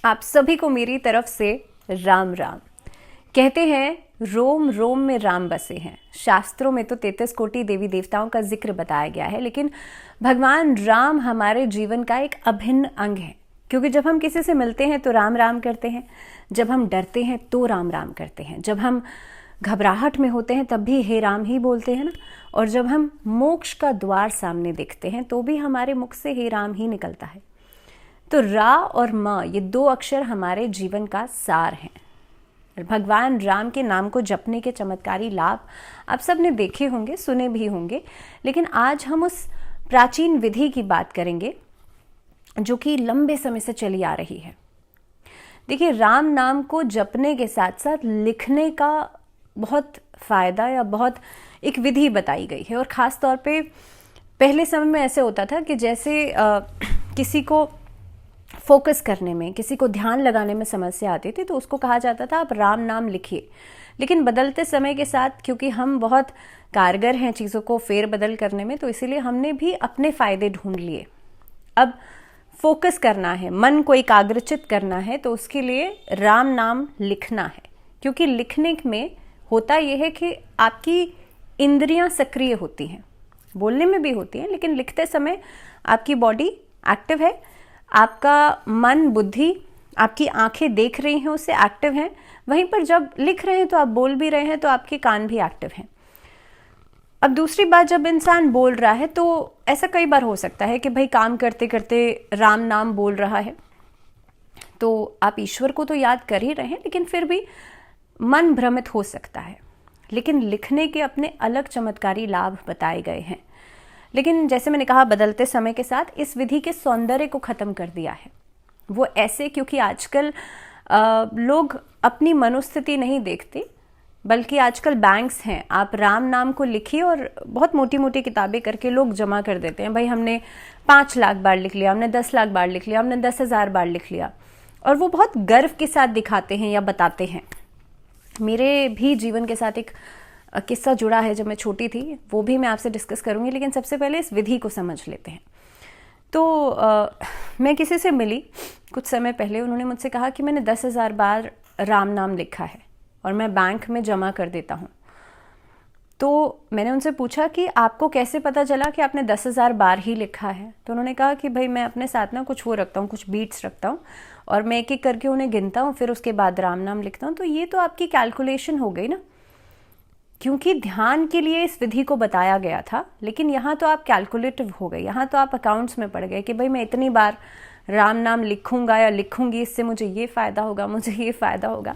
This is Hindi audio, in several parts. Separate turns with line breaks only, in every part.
आप सभी को मेरी तरफ से राम राम। कहते हैं रोम रोम में राम बसे हैं। शास्त्रों में तो 33 कोटि देवी देवताओं का जिक्र बताया गया है, लेकिन भगवान राम हमारे जीवन का एक अभिन्न अंग है। क्योंकि जब हम किसी से मिलते हैं तो राम राम करते हैं, जब हम डरते हैं तो राम राम करते हैं, जब हम घबराहट में होते हैं तब भी हे राम ही बोलते हैं ना, और जब हम मोक्ष का द्वार सामने देखते हैं तो भी हमारे मुख से हे राम ही निकलता है। तो रा और म ये दो अक्षर हमारे जीवन का सार हैं। भगवान राम के नाम को जपने के चमत्कारी लाभ आप सब ने देखे होंगे, सुने भी होंगे, लेकिन आज हम उस प्राचीन विधि की बात करेंगे जो कि लंबे समय से चली आ रही है। देखिए, राम नाम को जपने के साथ साथ लिखने का बहुत फायदा या बहुत एक विधि बताई गई है। और ख़ास तौर पे पहले समय में ऐसे होता था कि जैसे किसी को फोकस करने में, किसी को ध्यान लगाने में समस्या आती थी तो उसको कहा जाता था आप राम नाम लिखिए। लेकिन बदलते समय के साथ क्योंकि हम बहुत कारगर हैं चीज़ों को फेर बदल करने में, तो इसीलिए हमने भी अपने फ़ायदे ढूंढ लिए। अब फोकस करना है, मन को एकाग्रचित करना है, तो उसके लिए राम नाम लिखना है। क्योंकि लिखने में होता यह है कि आपकी इंद्रियां सक्रिय होती हैं, बोलने में भी होती हैं, लेकिन लिखते समय आपकी बॉडी एक्टिव है, आपका मन बुद्धि, आपकी आंखें देख रही हैं उससे एक्टिव हैं। वहीं पर जब लिख रहे हैं तो आप बोल भी रहे हैं तो आपके कान भी एक्टिव हैं। अब दूसरी बात, जब इंसान बोल रहा है तो ऐसा कई बार हो सकता है कि भाई काम करते करते राम नाम बोल रहा है तो आप ईश्वर को तो याद कर ही रहे हैं, लेकिन फिर भी मन भ्रमित हो सकता है। लेकिन लिखने के अपने अलग चमत्कारी लाभ बताए गए हैं। लेकिन जैसे मैंने कहा, बदलते समय के साथ इस विधि के सौंदर्य को ख़त्म कर दिया है। वो ऐसे क्योंकि आजकल लोग अपनी मनोस्थिति नहीं देखते, बल्कि आजकल बैंक्स हैं, आप राम नाम को लिखिए और बहुत मोटी मोटी किताबें करके लोग जमा कर देते हैं। भाई हमने 5 लाख बार लिख लिया, हमने 10 लाख बार लिख लिया, हमने 10,000 बार लिख लिया, और वो बहुत गर्व के साथ दिखाते हैं या बताते हैं। मेरे भी जीवन के साथ एक किस्सा जुड़ा है जब मैं छोटी थी, वो भी मैं आपसे डिस्कस करूंगी, लेकिन सबसे पहले इस विधि को समझ लेते हैं। तो मैं किसी से मिली कुछ समय पहले, उन्होंने मुझसे कहा कि मैंने 10,000 बार राम नाम लिखा है और मैं बैंक में जमा कर देता हूँ। तो मैंने उनसे पूछा कि आपको कैसे पता चला कि आपने 10,000 बार ही लिखा है? तो उन्होंने कहा कि भाई मैं अपने साथ ना कुछ वो रखता हूँ, कुछ बीट्स रखता हूँ, और मैं एक एक करके उन्हें गिनता हूँ, फिर उसके बाद राम नाम लिखता हूँ। तो ये तो आपकी कैलकुलेशन हो गई ना, क्योंकि ध्यान के लिए इस विधि को बताया गया था, लेकिन यहाँ तो आप कैलकुलेटिव हो गए, यहाँ तो आप अकाउंट्स में पड़ गए कि भाई मैं इतनी बार राम नाम लिखूंगा या लिखूंगी, इससे मुझे ये फ़ायदा होगा, मुझे ये फ़ायदा होगा।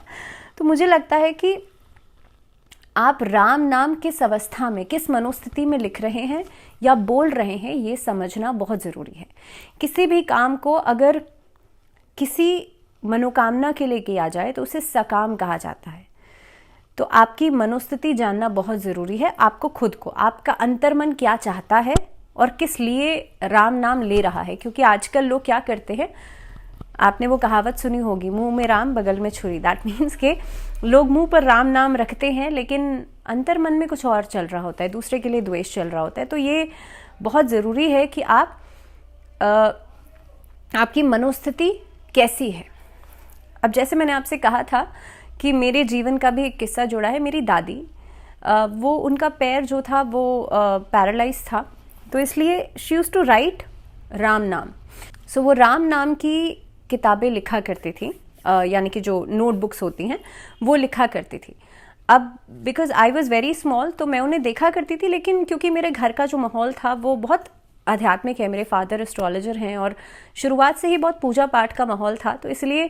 तो मुझे लगता है कि आप राम नाम किस अवस्था में, किस मनोस्थिति में लिख रहे हैं या बोल रहे हैं, ये समझना बहुत ज़रूरी है। किसी भी काम को अगर किसी मनोकामना के लिए किया जाए तो उसे सकाम कहा जाता है। तो आपकी मनोस्थिति जानना बहुत ज़रूरी है। आपको खुद को, आपका अंतर्मन क्या चाहता है और किस लिए राम नाम ले रहा है। क्योंकि आजकल लोग क्या करते हैं, आपने वो कहावत सुनी होगी, मुंह में राम बगल में छुरी। दैट मीन्स के लोग मुंह पर राम नाम रखते हैं, लेकिन अंतर्मन में कुछ और चल रहा होता है, दूसरे के लिए द्वेष चल रहा होता है। तो ये बहुत ज़रूरी है कि आपकी मनोस्थिति कैसी है। अब जैसे मैंने आपसे कहा था कि मेरे जीवन का भी एक किस्सा जुड़ा है। मेरी दादी, वो उनका पैर जो था वो पैरालाइज था, तो इसलिए she used to write Ram नाम। सो वो राम नाम की किताबें लिखा करती थी, यानी कि जो नोटबुक्स होती हैं वो लिखा करती थी। अब because I was very small तो मैं उन्हें देखा करती थी, लेकिन क्योंकि मेरे घर का जो माहौल था वो बहुत आध्यात्मिक है, मेरे फादर एस्ट्रोलॉजर हैं और शुरुआत से ही बहुत पूजा पाठ का माहौल था, तो इसलिए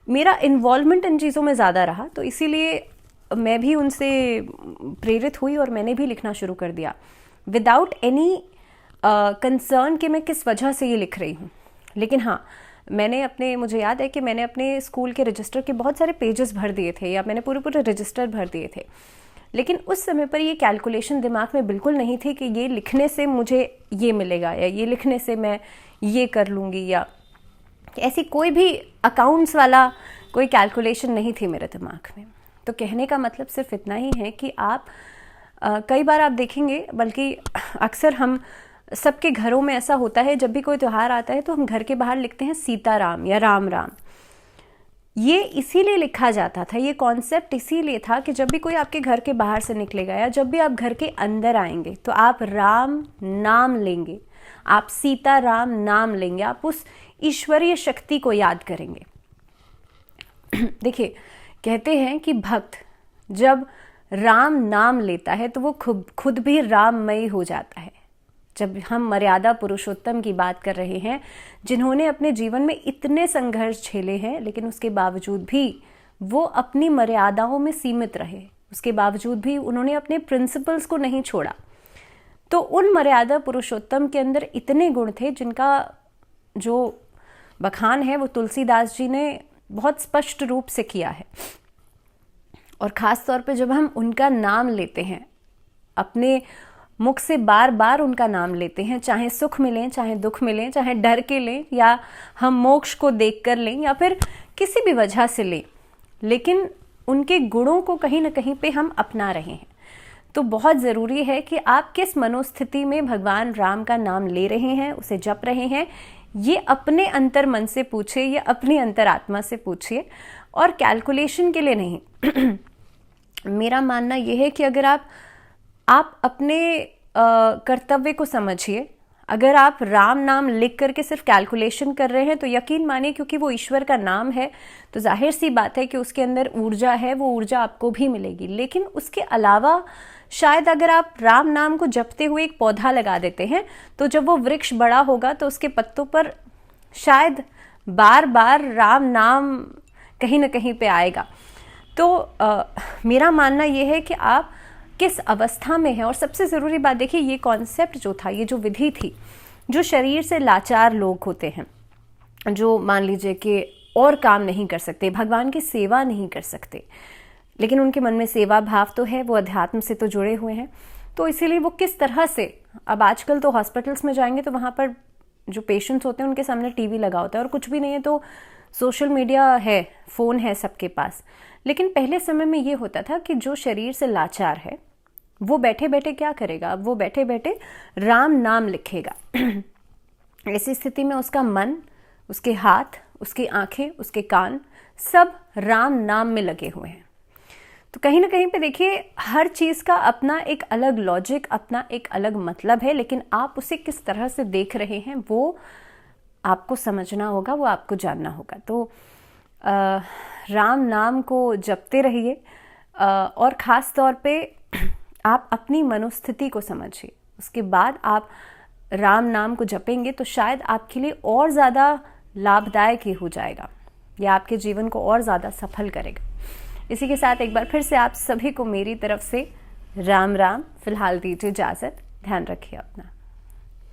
मेरा इन्वॉल्वमेंट इन चीज़ों में ज़्यादा रहा। तो इसीलिए मैं भी उनसे प्रेरित हुई और मैंने भी लिखना शुरू कर दिया, विदाउट एनी कंसर्न कि मैं किस वजह से ये लिख रही हूँ। लेकिन हाँ, मुझे याद है कि मैंने अपने स्कूल के रजिस्टर के बहुत सारे पेजेस भर दिए थे, या मैंने पूरे रजिस्टर भर दिए थे। लेकिन उस समय पर ये कैलकुलेशन दिमाग में बिल्कुल नहीं थी कि ये लिखने से मुझे ये मिलेगा या ये लिखने से मैं ये कर लूँगी, या ऐसी कोई भी अकाउंट्स वाला कोई कैलकुलेशन नहीं थी मेरे दिमाग में। तो कहने का मतलब सिर्फ इतना ही है कि आप कई बार आप देखेंगे, बल्कि अक्सर हम सबके घरों में ऐसा होता है, जब भी कोई त्यौहार आता है तो हम घर के बाहर लिखते हैं सीताराम या राम राम। ये इसीलिए लिखा जाता था, ये कॉन्सेप्ट इसीलिए था कि जब भी कोई आपके घर के बाहर से निकलेगा या जब भी आप घर के अंदर आएंगे तो आप राम नाम लेंगे, आप सीता राम नाम लेंगे, आप उस ईश्वरीय शक्ति को याद करेंगे। देखिए, कहते हैं कि भक्त जब राम नाम लेता है तो वो खुद भी राममय हो जाता है। जब हम मर्यादा पुरुषोत्तम की बात कर रहे हैं, जिन्होंने अपने जीवन में इतने संघर्ष झेले हैं लेकिन उसके बावजूद भी वो अपनी मर्यादाओं में सीमित रहे, उसके बावजूद भी उन्होंने अपने प्रिंसिपल्स को नहीं छोड़ा, तो उन मर्यादा पुरुषोत्तम के अंदर इतने गुण थे जिनका जो बखान है वो तुलसीदास जी ने बहुत स्पष्ट रूप से किया है। और ख़ास तौर पे जब हम उनका नाम लेते हैं, अपने मुख से बार बार उनका नाम लेते हैं, चाहे सुख मिलें, चाहे दुख मिलें, चाहे डर के लें या हम मोक्ष को देख कर लें या फिर किसी भी वजह से लें, लेकिन उनके गुणों को कहीं ना कहीं पे हम अपना रहे हैं। तो बहुत ज़रूरी है कि आप किस मनोस्थिति में भगवान राम का नाम ले रहे हैं, उसे जप रहे हैं, ये अपने अंतर मन से पूछिए, ये अपनी अंतरात्मा से पूछिए और कैलकुलेशन के लिए नहीं। मेरा मानना यह है कि अगर आप अपने कर्तव्य को समझिए, अगर आप राम नाम लिख करके सिर्फ कैलकुलेशन कर रहे हैं तो यकीन मानिए, क्योंकि वो ईश्वर का नाम है तो जाहिर सी बात है कि उसके अंदर ऊर्जा है, वो ऊर्जा आपको भी मिलेगी। लेकिन उसके अलावा शायद अगर आप राम नाम को जपते हुए एक पौधा लगा देते हैं तो जब वो वृक्ष बड़ा होगा तो उसके पत्तों पर शायद बार बार राम नाम कहीं ना कहीं पे आएगा। तो मेरा मानना यह है कि आप किस अवस्था में हैं। और सबसे ज़रूरी बात देखिए, ये कॉन्सेप्ट जो था, ये जो विधि थी, जो शरीर से लाचार लोग होते हैं, जो मान लीजिए कि और काम नहीं कर सकते, भगवान की सेवा नहीं कर सकते, लेकिन उनके मन में सेवा भाव तो है, वो अध्यात्म से तो जुड़े हुए हैं, तो इसीलिए वो किस तरह से, अब आजकल तो हॉस्पिटल्स में जाएंगे तो वहाँ पर जो पेशेंट्स होते हैं उनके सामने टीवी लगा होता है और कुछ भी नहीं है तो सोशल मीडिया है, फ़ोन है सबके पास। लेकिन पहले समय में ये होता था कि जो शरीर से लाचार है वो बैठे बैठे क्या करेगा, अब वो बैठे बैठे राम नाम लिखेगा। ऐसी स्थिति में उसका मन, उसके हाथ, उसकी आंखें, उसके कान सब राम नाम में लगे हुए हैं। तो कहीं ना कहीं पे देखिए, हर चीज़ का अपना एक अलग लॉजिक, अपना एक अलग मतलब है, लेकिन आप उसे किस तरह से देख रहे हैं वो आपको समझना होगा, वो आपको जानना होगा। तो राम नाम को जपते रहिए और ख़ास तौर पे आप अपनी मनोस्थिति को समझिए, उसके बाद आप राम नाम को जपेंगे तो शायद आपके लिए और ज़्यादा लाभदायक ही हो जाएगा, या आपके जीवन को और ज़्यादा सफल करेगा। इसी के साथ एक बार फिर से आप सभी को मेरी तरफ से राम राम। फिलहाल दीजिए इजाज़त, ध्यान रखिए अपना।